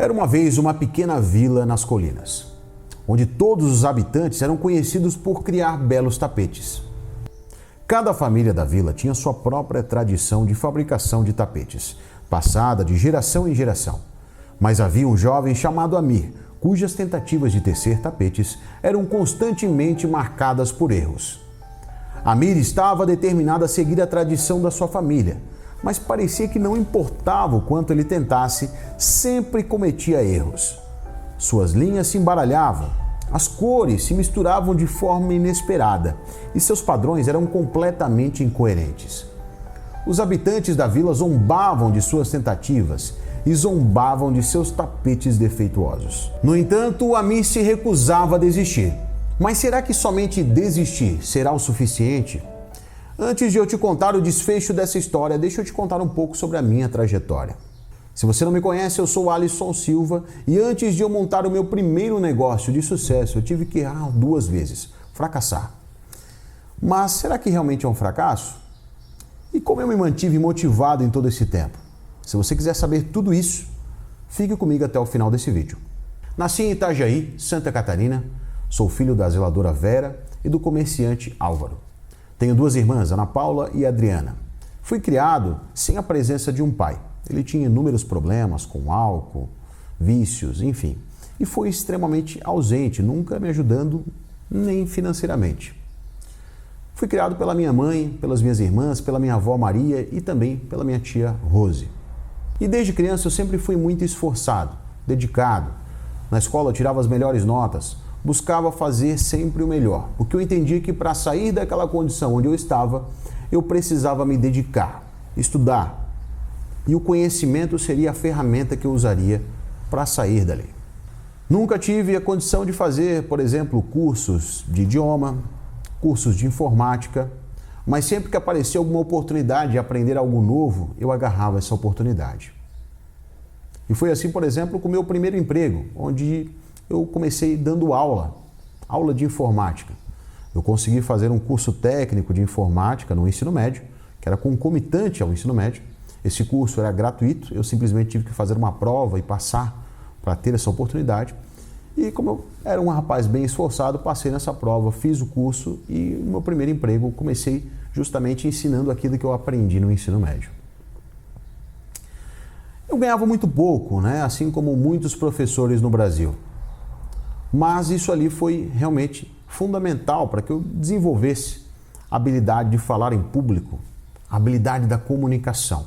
Era uma vez uma pequena vila nas colinas, onde todos os habitantes eram conhecidos por criar belos tapetes. Cada família da vila tinha sua própria tradição de fabricação de tapetes, passada de geração em geração. Mas havia um jovem chamado Amir, cujas tentativas de tecer tapetes eram constantemente marcadas por erros. Amir estava determinado a seguir a tradição da sua família, mas parecia que não importava o quanto ele tentasse, sempre cometia erros. Suas linhas se embaralhavam, as cores se misturavam de forma inesperada e seus padrões eram completamente incoerentes. Os habitantes da vila zombavam de suas tentativas e zombavam de seus tapetes defeituosos. No entanto, Amir se recusava a desistir. Mas será que somente desistir será o suficiente? Antes de eu te contar o desfecho dessa história, deixa eu te contar um pouco sobre a minha trajetória. Se você não me conhece, eu sou Alisson Silva e antes de eu montar o meu primeiro negócio de sucesso, eu tive que errar 2 vezes, fracassar. Mas será que realmente é um fracasso? E como eu me mantive motivado em todo esse tempo? Se você quiser saber tudo isso, fique comigo até o final desse vídeo. Nasci em Itajaí, Santa Catarina, sou filho da zeladora Vera e do comerciante Álvaro. Tenho 2 irmãs, Ana Paula e Adriana. Fui criado sem a presença de um pai. Ele tinha inúmeros problemas com álcool, vícios, enfim. E foi extremamente ausente, nunca me ajudando nem financeiramente. Fui criado pela minha mãe, pelas minhas irmãs, pela minha avó Maria e também pela minha tia Rose. E desde criança eu sempre fui muito esforçado, dedicado. Na escola eu tirava as melhores notas, buscava fazer sempre o melhor, porque eu entendia que para sair daquela condição onde eu estava, eu precisava me dedicar, estudar. E o conhecimento seria a ferramenta que eu usaria para sair dali. Nunca tive a condição de fazer, por exemplo, cursos de idioma, cursos de informática, mas sempre que aparecia alguma oportunidade de aprender algo novo, eu agarrava essa oportunidade. E foi assim, por exemplo, com o meu primeiro emprego, onde eu comecei dando aula de informática. Eu consegui fazer um curso técnico de informática no ensino médio, que era concomitante ao ensino médio. Esse curso era gratuito, eu simplesmente tive que fazer uma prova e passar para ter essa oportunidade. E como eu era um rapaz bem esforçado, passei nessa prova, fiz o curso e no meu primeiro emprego comecei justamente ensinando aquilo que eu aprendi no ensino médio. Eu ganhava muito pouco, né? Assim como muitos professores no Brasil. Mas isso ali foi realmente fundamental para que eu desenvolvesse a habilidade de falar em público, a habilidade da comunicação,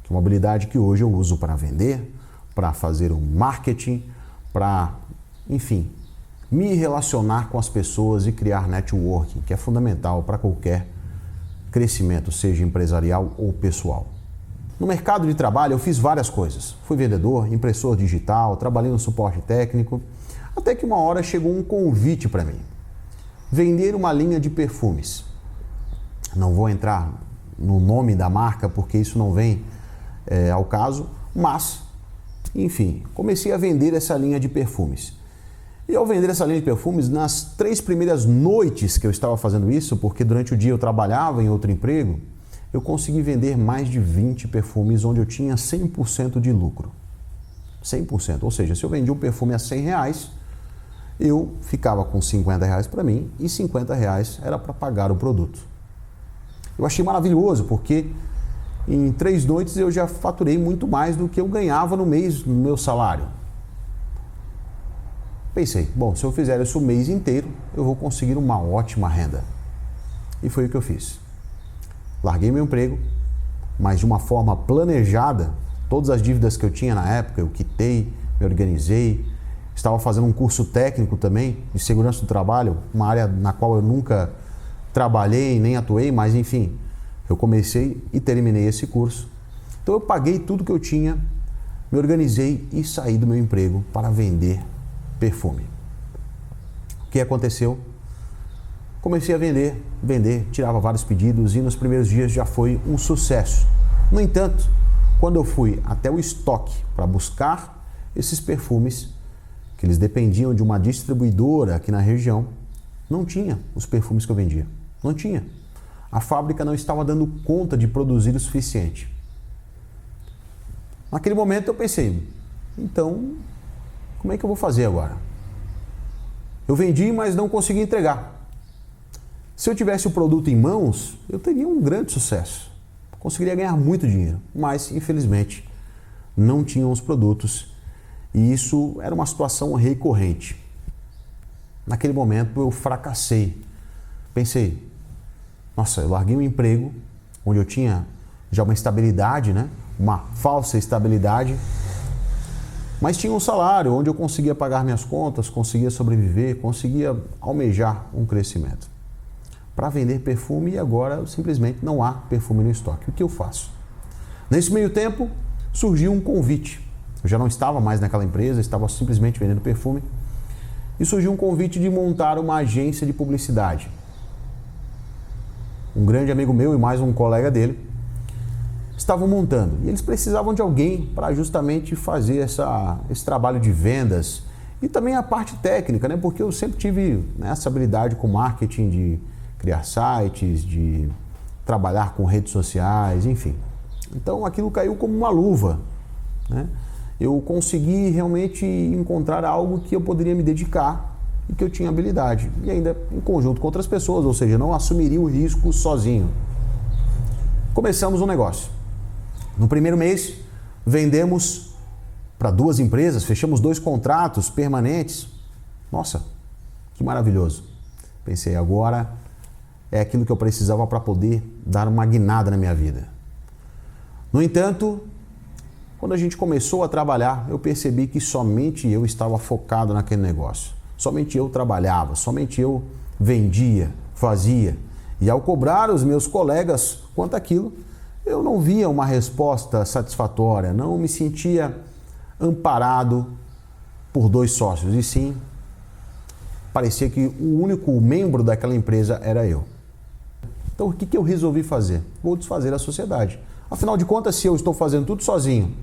que é uma habilidade que hoje eu uso para vender, para fazer um marketing, para, enfim, me relacionar com as pessoas e criar networking, que é fundamental para qualquer crescimento, seja empresarial ou pessoal. No mercado de trabalho eu fiz várias coisas. Fui vendedor, impressor digital, trabalhei no suporte técnico, até que uma hora chegou um convite para mim. Vender uma linha de perfumes. Não vou entrar no nome da marca porque isso não vem ao caso, mas, enfim, comecei a vender essa linha de perfumes. E ao vender essa linha de perfumes, nas 3 primeiras noites que eu estava fazendo isso, porque durante o dia eu trabalhava em outro emprego, eu consegui vender mais de 20 perfumes onde eu tinha 100% de lucro. 100%, ou seja, se eu vendia um perfume a R$100, eu ficava com R$50 para mim e R$50 era para pagar o produto. Eu achei maravilhoso porque em 3 noites eu já faturei muito mais do que eu ganhava no mês no meu salário. Pensei, bom, se eu fizer isso o mês inteiro, eu vou conseguir uma ótima renda. E foi o que eu fiz. Larguei meu emprego, mas de uma forma planejada, todas as dívidas que eu tinha na época, eu quitei, me organizei. Estava fazendo um curso técnico também de segurança do trabalho, uma área na qual eu nunca trabalhei nem atuei, mas enfim, eu comecei e terminei esse curso. Então eu paguei tudo que eu tinha, me organizei e saí do meu emprego para vender perfume. O que aconteceu? Comecei a vender, tirava vários pedidos e nos primeiros dias já foi um sucesso. No entanto, quando eu fui até o estoque para buscar esses perfumes, que eles dependiam de uma distribuidora aqui na região, não tinha os perfumes que eu vendia. Não tinha. A fábrica não estava dando conta de produzir o suficiente. Naquele momento eu pensei, Então, como é que eu vou fazer agora? Eu vendi, mas não consegui entregar. Se eu tivesse o produto em mãos, eu teria um grande sucesso. Conseguiria ganhar muito dinheiro, mas infelizmente não tinham os produtos e isso era uma situação recorrente. Naquele momento eu fracassei. Pensei, nossa, eu larguei um emprego onde eu tinha já uma estabilidade, né? Uma falsa estabilidade, mas tinha um salário onde eu conseguia pagar minhas contas, conseguia sobreviver, conseguia almejar um crescimento. Para vender perfume e agora simplesmente não há perfume no estoque. O que eu faço? Nesse meio tempo surgiu um convite. Eu já não estava mais naquela empresa, estava simplesmente vendendo perfume. E surgiu um convite de montar uma agência de publicidade. Um grande amigo meu e mais um colega dele estavam montando. E eles precisavam de alguém para justamente fazer esse trabalho de vendas e também a parte técnica, né? Porque eu sempre tive essa habilidade com marketing de criar sites, de trabalhar com redes sociais, enfim. Então aquilo caiu como uma luva, né? Eu consegui realmente encontrar algo que eu poderia me dedicar e que eu tinha habilidade. E ainda em conjunto com outras pessoas, ou seja, não assumiria o risco sozinho. Começamos um negócio. No primeiro mês, vendemos para 2 empresas, fechamos 2 contratos permanentes. Nossa, que maravilhoso. Pensei, agora é aquilo que eu precisava para poder dar uma guinada na minha vida. No entanto, quando a gente começou a trabalhar, eu percebi que somente eu estava focado naquele negócio. Somente eu trabalhava, somente eu vendia, fazia. E ao cobrar os meus colegas quanto àquilo, eu não via uma resposta satisfatória, não me sentia amparado por 2 sócios. E sim, parecia que o único membro daquela empresa era eu. Então o que eu resolvi fazer? Vou desfazer a sociedade. Afinal de contas, se eu estou fazendo tudo sozinho,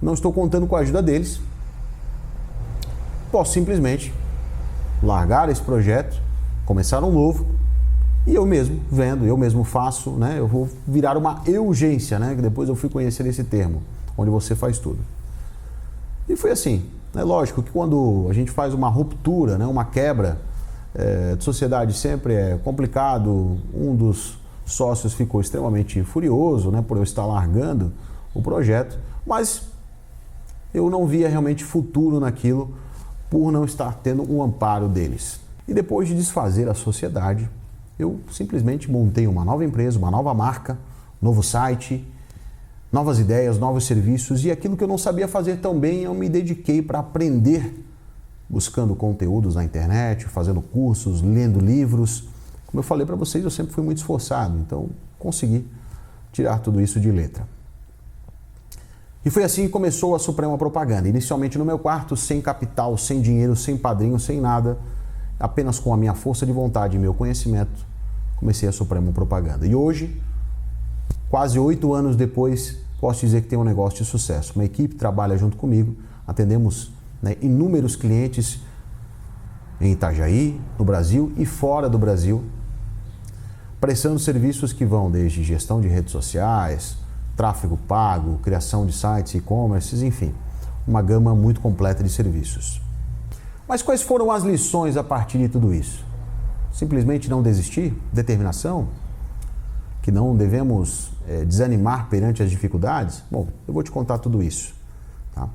não estou contando com a ajuda deles, posso simplesmente largar esse projeto, começar um novo e eu mesmo vendo, eu mesmo faço, né? Eu vou virar uma urgência, né? Que depois eu fui conhecer esse termo, onde você faz tudo. E foi assim, né? Lógico que quando a gente faz uma ruptura, né? Uma quebra de sociedade sempre é complicado. Um dos sócios ficou extremamente furioso, né? Por eu estar largando o projeto, mas eu não via realmente futuro naquilo por não estar tendo um amparo deles. E depois de desfazer a sociedade, eu simplesmente montei uma nova empresa, uma nova marca, novo site, novas ideias, novos serviços e aquilo que eu não sabia fazer tão bem, eu me dediquei para aprender, buscando conteúdos na internet, fazendo cursos, lendo livros. Como eu falei para vocês, eu sempre fui muito esforçado, então consegui tirar tudo isso de letra. E foi assim que começou a Suprema Propaganda. Inicialmente no meu quarto, sem capital, sem dinheiro, sem padrinho, sem nada, apenas com a minha força de vontade e meu conhecimento, comecei a Suprema Propaganda. E hoje, quase 8 anos depois, posso dizer que tem um negócio de sucesso. Uma equipe trabalha junto comigo, atendemos, né, inúmeros clientes em Itajaí, no Brasil e fora do Brasil, prestando serviços que vão desde gestão de redes sociais, tráfego pago, criação de sites, e-commerce, enfim, uma gama muito completa de serviços. Mas quais foram as lições a partir de tudo isso? Simplesmente não desistir? Determinação? Que não devemos desanimar perante as dificuldades? Bom, eu vou te contar tudo isso. Tá?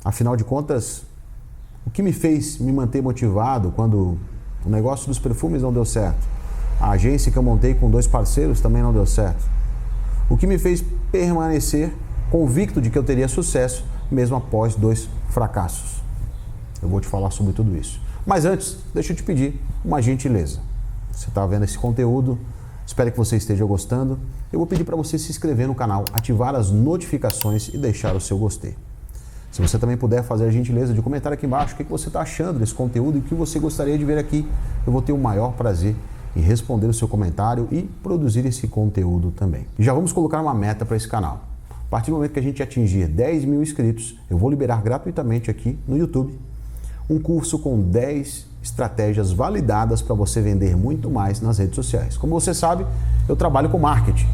Afinal de contas, o que me fez me manter motivado quando o negócio dos perfumes não deu certo? A agência que eu montei com 2 parceiros também não deu certo. O que me fez permanecer convicto de que eu teria sucesso mesmo após 2 fracassos. Eu vou te falar sobre tudo isso. Mas antes, deixa eu te pedir uma gentileza. Você está vendo esse conteúdo, espero que você esteja gostando. Eu vou pedir para você se inscrever no canal, ativar as notificações e deixar o seu gostei. Se você também puder fazer a gentileza de comentar aqui embaixo o que você está achando desse conteúdo e o que você gostaria de ver aqui, eu vou ter o maior prazer em responder o seu comentário e produzir esse conteúdo também. E já vamos colocar uma meta para esse canal. A partir do momento que a gente atingir 10 mil inscritos, eu vou liberar gratuitamente aqui no YouTube um curso com 10 estratégias validadas para você vender muito mais nas redes sociais. Como você sabe, eu trabalho com marketing.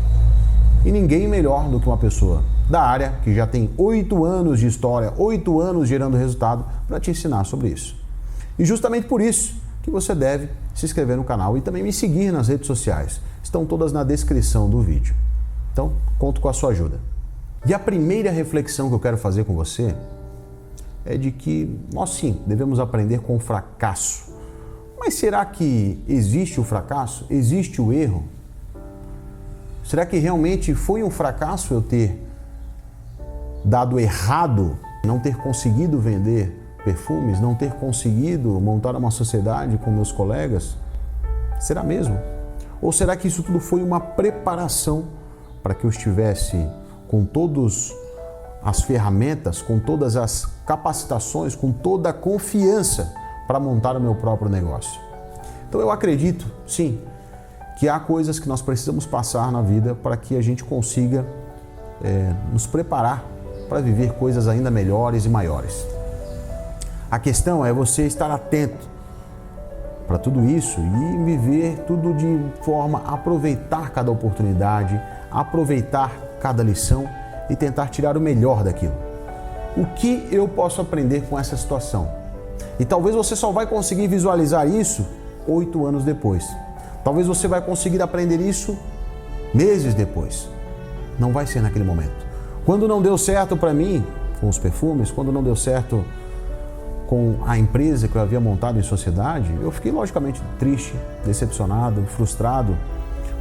E ninguém melhor do que uma pessoa da área que já tem 8 anos de história, 8 anos gerando resultado para te ensinar sobre isso. E justamente por isso que você deve se inscrever no canal e também me seguir nas redes sociais. Estão todas na descrição do vídeo. Então, conto com a sua ajuda. E a primeira reflexão que eu quero fazer com você é de que nós sim devemos aprender com o fracasso. Mas será que existe o fracasso? Existe o erro? Será que realmente foi um fracasso eu ter dado errado, não ter conseguido vender perfumes, não ter conseguido montar uma sociedade com meus colegas? Será mesmo? Ou será que isso tudo foi uma preparação para que eu estivesse com todas as ferramentas, com todas as capacitações, com toda a confiança para montar o meu próprio negócio? Então eu acredito, sim, que há coisas que nós precisamos passar na vida para que a gente consiga nos preparar para viver coisas ainda melhores e maiores. A questão é você estar atento para tudo isso e viver tudo de forma a aproveitar cada oportunidade, aproveitar cada lição e tentar tirar o melhor daquilo. O que eu posso aprender com essa situação? E talvez você só vai conseguir visualizar isso 8 anos depois. Talvez você vai conseguir aprender isso meses depois. Não vai ser naquele momento. Quando não deu certo para mim com os perfumes, quando não deu certo com a empresa que eu havia montado em sociedade, eu fiquei logicamente triste, decepcionado, frustrado,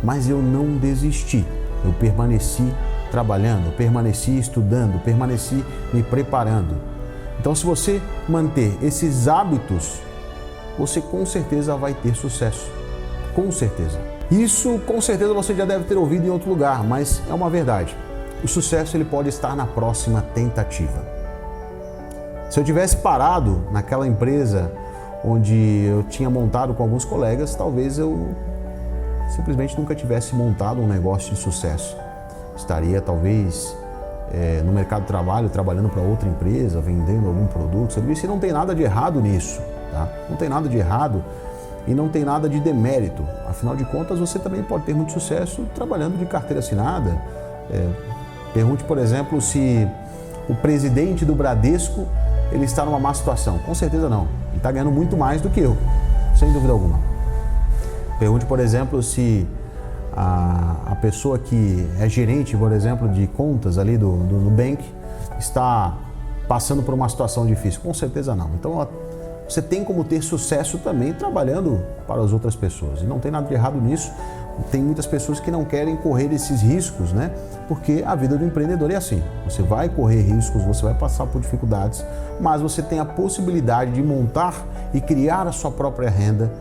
mas eu não desisti. Eu permaneci trabalhando, permaneci estudando, permaneci me preparando. Então, se você manter esses hábitos, você com certeza vai ter sucesso. Com certeza. Isso, com certeza, você já deve ter ouvido em outro lugar, mas é uma verdade. O sucesso ele pode estar na próxima tentativa. Se eu tivesse parado naquela empresa onde eu tinha montado com alguns colegas, talvez eu simplesmente nunca tivesse montado um negócio de sucesso. Estaria talvez no mercado de trabalho, trabalhando para outra empresa, vendendo algum produto, serviço, e não tem nada de errado nisso, tá? Não tem nada de errado e não tem nada de demérito. Afinal de contas, você também pode ter muito sucesso trabalhando de carteira assinada. Pergunte, por exemplo, se o presidente do Bradesco ele está numa má situação. Com certeza não. Ele está ganhando muito mais do que eu, sem dúvida alguma. Pergunte, por exemplo, se a pessoa que é gerente, por exemplo, de contas ali do Nubank está passando por uma situação difícil. Com certeza não. Então, você tem como ter sucesso também trabalhando para as outras pessoas. E não tem nada de errado nisso. Tem muitas pessoas que não querem correr esses riscos, né? Porque a vida do empreendedor é assim. Você vai correr riscos, você vai passar por dificuldades, mas você tem a possibilidade de montar e criar a sua própria renda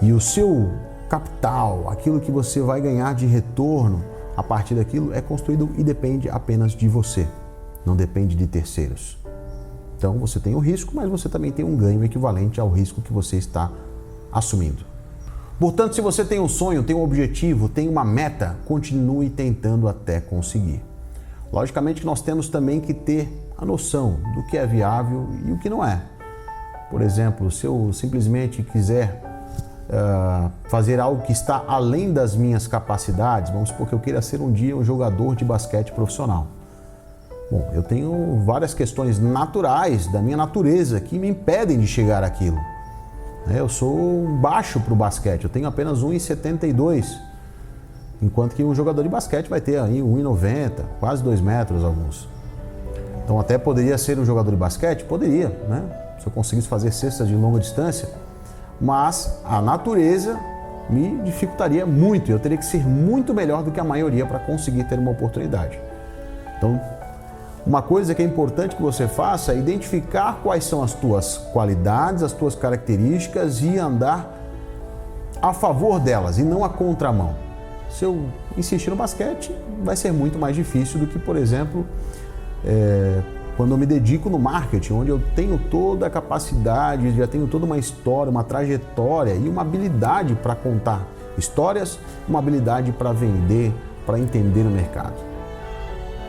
e o seu capital, aquilo que você vai ganhar de retorno a partir daquilo é construído e depende apenas de você, não depende de terceiros. Então você tem o risco, mas você também tem um ganho equivalente ao risco que você está assumindo. Portanto, se você tem um sonho, tem um objetivo, tem uma meta, continue tentando até conseguir. Logicamente que nós temos também que ter a noção do que é viável e o que não é. Por exemplo, se eu simplesmente quiser fazer algo que está além das minhas capacidades, vamos supor que eu queira ser um dia um jogador de basquete profissional. Bom, eu tenho várias questões naturais da minha natureza que me impedem de chegar àquilo. Eu sou baixo para o basquete, eu tenho apenas 1,72, enquanto que um jogador de basquete vai ter aí 1,90, quase 2 metros alguns. Então até poderia ser um jogador de basquete? Poderia, né? Se eu conseguisse fazer cestas de longa distância, mas a natureza me dificultaria muito, eu teria que ser muito melhor do que a maioria para conseguir ter uma oportunidade. Então, uma coisa que é importante que você faça é identificar quais são as tuas qualidades, as tuas características e andar a favor delas e não a contramão. Se eu insistir no basquete, vai ser muito mais difícil do que, por exemplo, quando eu me dedico no marketing, onde eu tenho toda a capacidade, já tenho toda uma história, uma trajetória e uma habilidade para contar histórias, uma habilidade para vender, para entender o mercado.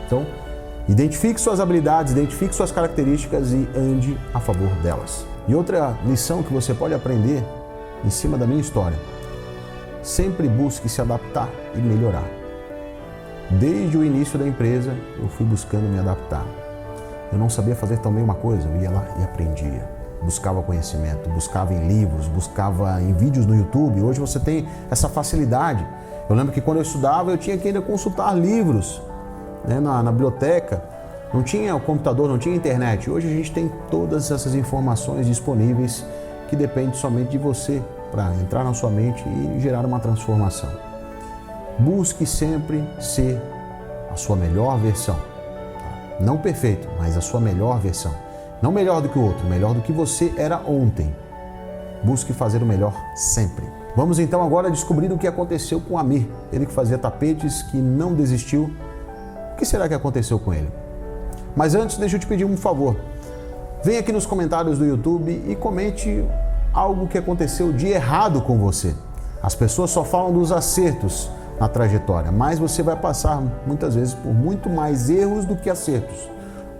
Então, identifique suas habilidades, identifique suas características e ande a favor delas. E outra lição que você pode aprender em cima da minha história: sempre busque se adaptar e melhorar. Desde o início da empresa, eu fui buscando me adaptar. Eu não sabia fazer também uma coisa, eu ia lá e aprendia. Buscava conhecimento, buscava em livros, buscava em vídeos no YouTube. Hoje você tem essa facilidade. Eu lembro que quando eu estudava, eu tinha que ainda consultar livros, né, na biblioteca. Não tinha o computador, não tinha internet. Hoje a gente tem todas essas informações disponíveis que depende somente de você para entrar na sua mente e gerar uma transformação. Busque sempre ser a sua melhor versão. Não perfeito, mas a sua melhor versão. Não melhor do que o outro, melhor do que você era ontem. Busque fazer o melhor sempre. Vamos então agora descobrir o que aconteceu com Amir. Ele que fazia tapetes, que não desistiu. O que será que aconteceu com ele? Mas antes, deixa eu te pedir um favor. Vem aqui nos comentários do YouTube e comente algo que aconteceu de errado com você. As pessoas só falam dos acertos na trajetória, mas você vai passar muitas vezes por muito mais erros do que acertos.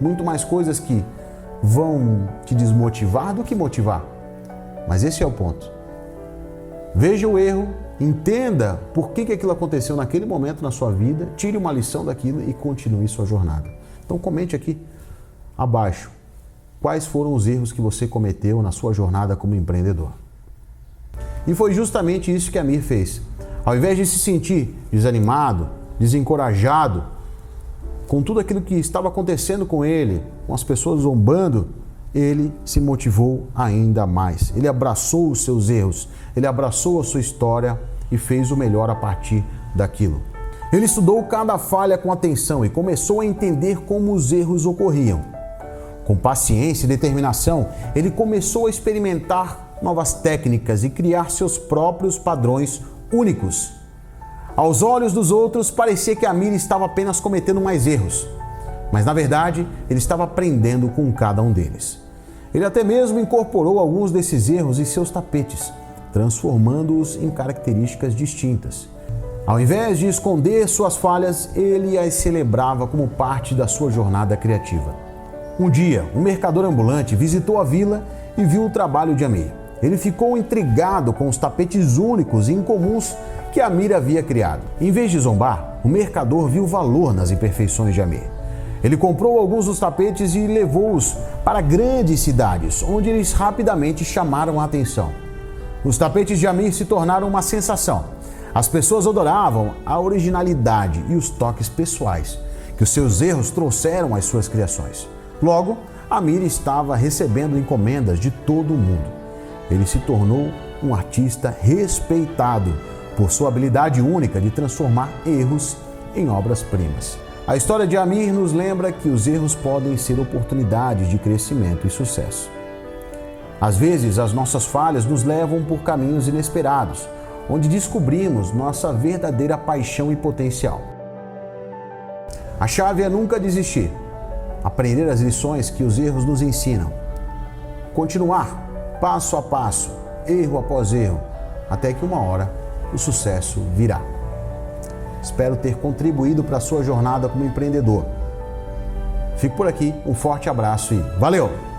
Muito mais coisas que vão te desmotivar do que motivar. Mas esse é o ponto. Veja o erro, entenda por que aquilo aconteceu naquele momento na sua vida, tire uma lição daquilo e continue sua jornada. Então comente aqui abaixo quais foram os erros que você cometeu na sua jornada como empreendedor. E foi justamente isso que Amir fez. Ao invés de se sentir desanimado, desencorajado, com tudo aquilo que estava acontecendo com ele, com as pessoas zombando, ele se motivou ainda mais. Ele abraçou os seus erros, ele abraçou a sua história e fez o melhor a partir daquilo. Ele estudou cada falha com atenção e começou a entender como os erros ocorriam. Com paciência e determinação, ele começou a experimentar novas técnicas e criar seus próprios padrões únicos. Aos olhos dos outros, parecia que Amir estava apenas cometendo mais erros, mas na verdade, ele estava aprendendo com cada um deles. Ele até mesmo incorporou alguns desses erros em seus tapetes, transformando-os em características distintas. Ao invés de esconder suas falhas, ele as celebrava como parte da sua jornada criativa. Um dia, um mercador ambulante visitou a vila e viu o trabalho de Amir. Ele ficou intrigado com os tapetes únicos e incomuns que Amir havia criado. Em vez de zombar, o mercador viu valor nas imperfeições de Amir. Ele comprou alguns dos tapetes e levou-os para grandes cidades, onde eles rapidamente chamaram a atenção. Os tapetes de Amir se tornaram uma sensação. As pessoas adoravam a originalidade e os toques pessoais que os seus erros trouxeram às suas criações. Logo, Amir estava recebendo encomendas de todo o mundo. Ele se tornou um artista respeitado por sua habilidade única de transformar erros em obras-primas. A história de Amir nos lembra que os erros podem ser oportunidades de crescimento e sucesso. Às vezes, as nossas falhas nos levam por caminhos inesperados, onde descobrimos nossa verdadeira paixão e potencial. A chave é nunca desistir, aprender as lições que os erros nos ensinam, continuar passo a passo, erro após erro, até que uma hora o sucesso virá. Espero ter contribuído para a sua jornada como empreendedor. Fico por aqui, um forte abraço e valeu!